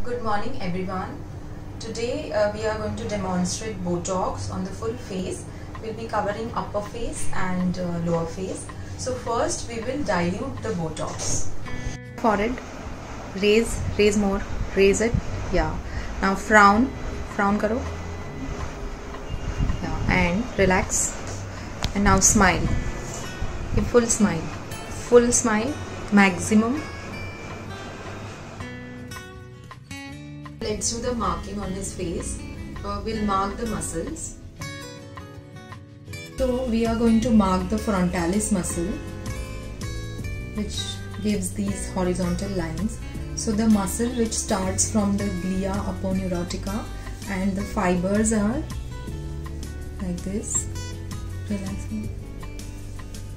Good morning everyone. Today we are going to demonstrate Botox on the full face. We'll be covering upper face and lower face. So first we will dilute the Botox. Forehead, raise more, raise it. Yeah. Now frown karo. Yeah. And relax. And now smile. Okay, full smile, maximum. Let's do the marking on his face. We'll mark the muscles. So we are going to mark the frontalis muscle, which gives these horizontal lines. So the muscle which starts from the glia aponeurotica, and the fibers are like this. Relaxing.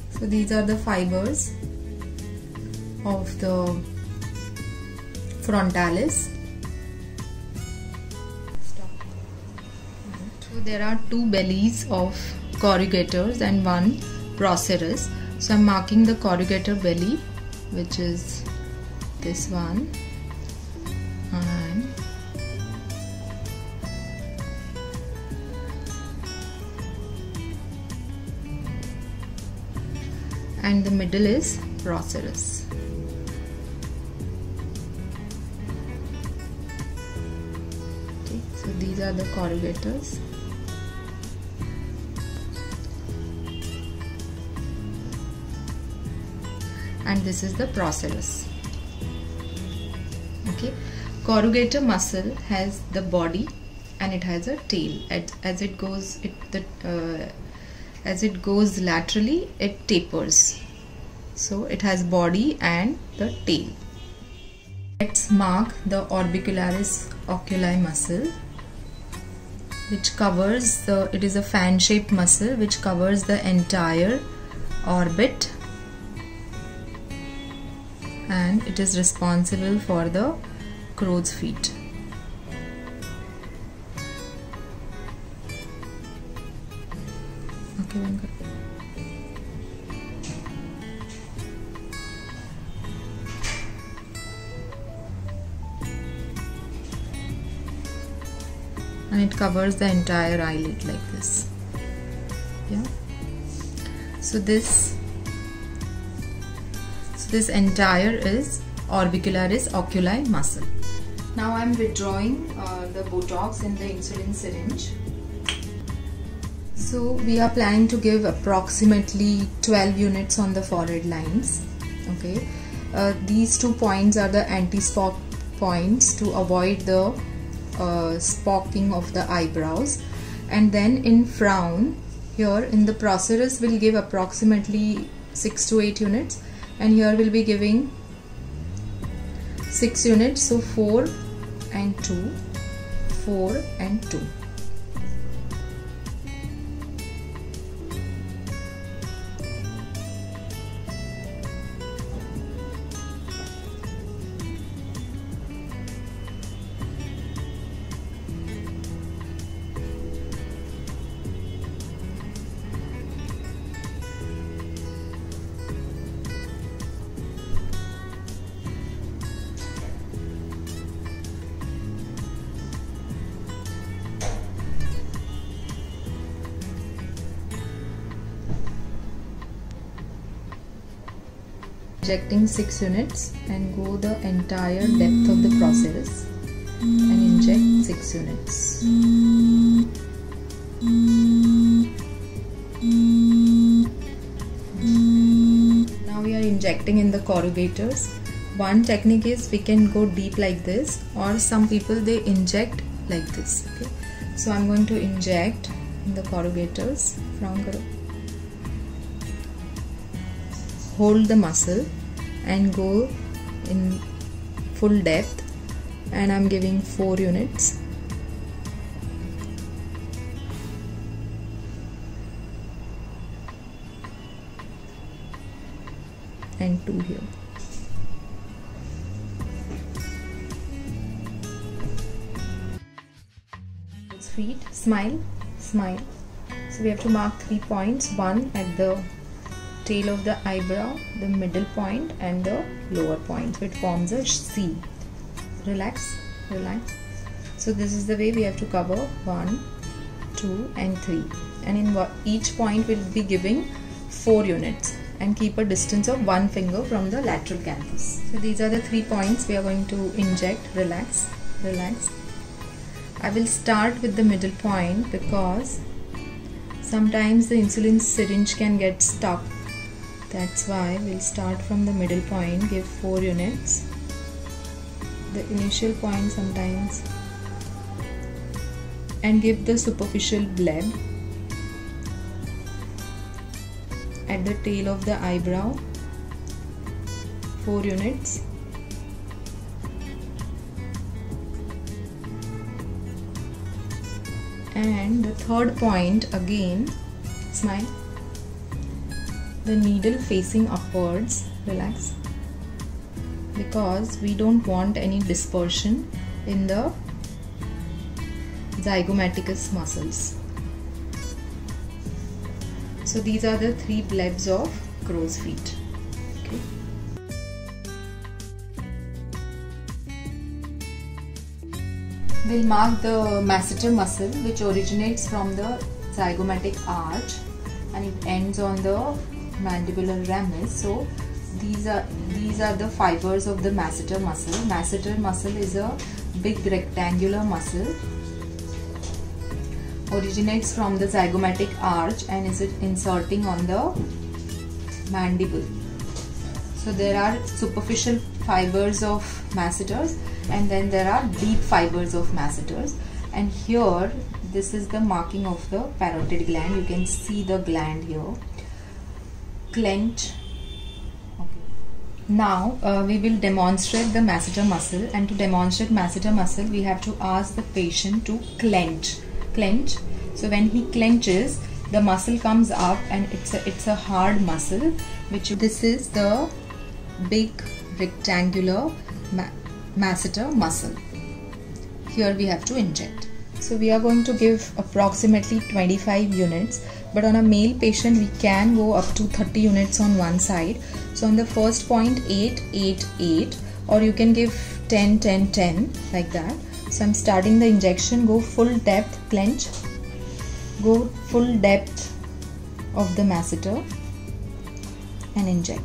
So these are the fibers of the frontalis. So there are two bellies of corrugators and one procerus. So I am marking the corrugator belly, which is this one, and the middle is procerus. Okay, so these are the corrugators. And this is the procerus. Okay, corrugator muscle has the body and it has a tail. As it goes laterally, it tapers. So it has body and the tail. Let's mark the orbicularis oculi muscle, which covers it is a fan-shaped muscle which covers the entire orbit, and it is responsible for the crow's feet. Okay, and it covers the entire eyelid like this. Yeah. So this entire is orbicularis oculi muscle. Now I am withdrawing the Botox in the insulin syringe. So we are planning to give approximately 12 units on the forehead lines. Okay, these 2 points are the anti-spock points to avoid the spocking of the eyebrows, and then in frown here in the procerus we'll give approximately 6 to 8 units, and here we'll be giving 6 units, so 4 and 2, 4 and 2. Injecting 6 units and go the entire depth of the procerus and inject 6 units. Now we are injecting in the corrugators. One technique is we can go deep like this, or some people they inject like this. Okay, so I'm going to inject in the corrugators. Hold the muscle and go in full depth, and I'm giving 4 units. And 2 here. Feet, smile. So we have to mark 3 points, one at the tail of the eyebrow, the middle point and the lower point. So it forms a C. Relax. relax. So this is the way we have to cover 1, 2 and 3, and in each point we'll be giving 4 units and keep a distance of 1 finger from the lateral canthus. So these are the 3 points we are going to inject. Relax, relax. I will start with the middle point because sometimes the insulin syringe can get stuck. That's why we'll start from the middle point, give 4 units. The initial point sometimes, and give the superficial bleb at the tail of the eyebrow, 4 units. And the third point, again, smile, the needle facing upwards, relax, because we don't want any dispersion in the zygomaticus muscles. So these are the 3 blebs of crow's feet. Okay. We'll mark the masseter muscle, which originates from the zygomatic arch and it ends on the mandibular ramus. So these are the fibers of the masseter muscle. Masseter muscle is a big rectangular muscle, originates from the zygomatic arch and is inserting on the mandible. So there are superficial fibers of masseters and then there are deep fibers of masseters, and here this is the marking of the parotid gland. You can see the gland here, clench. Now we will demonstrate the masseter muscle, and to demonstrate masseter muscle we have to ask the patient to clench. So when he clenches, the muscle comes up and it's a hard muscle, this is the big rectangular masseter muscle. Here we have to inject. So we are going to give approximately 25 units, but on a male patient we can go up to 30 units on one side. So on the first point 8, 8, 8, or you can give 10, 10, 10 like that. So I'm starting the injection. Go full depth, clench, go full depth of the masseter and inject.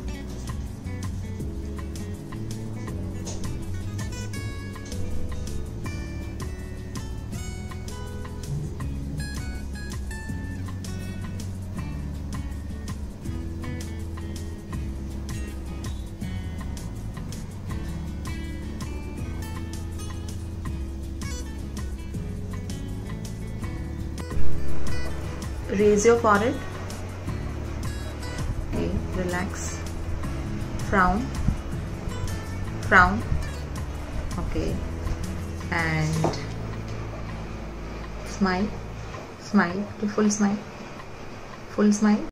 Raise your forehead. Okay, relax. Frown. Frown. Okay. And smile. Smile. Okay, full smile. Full smile.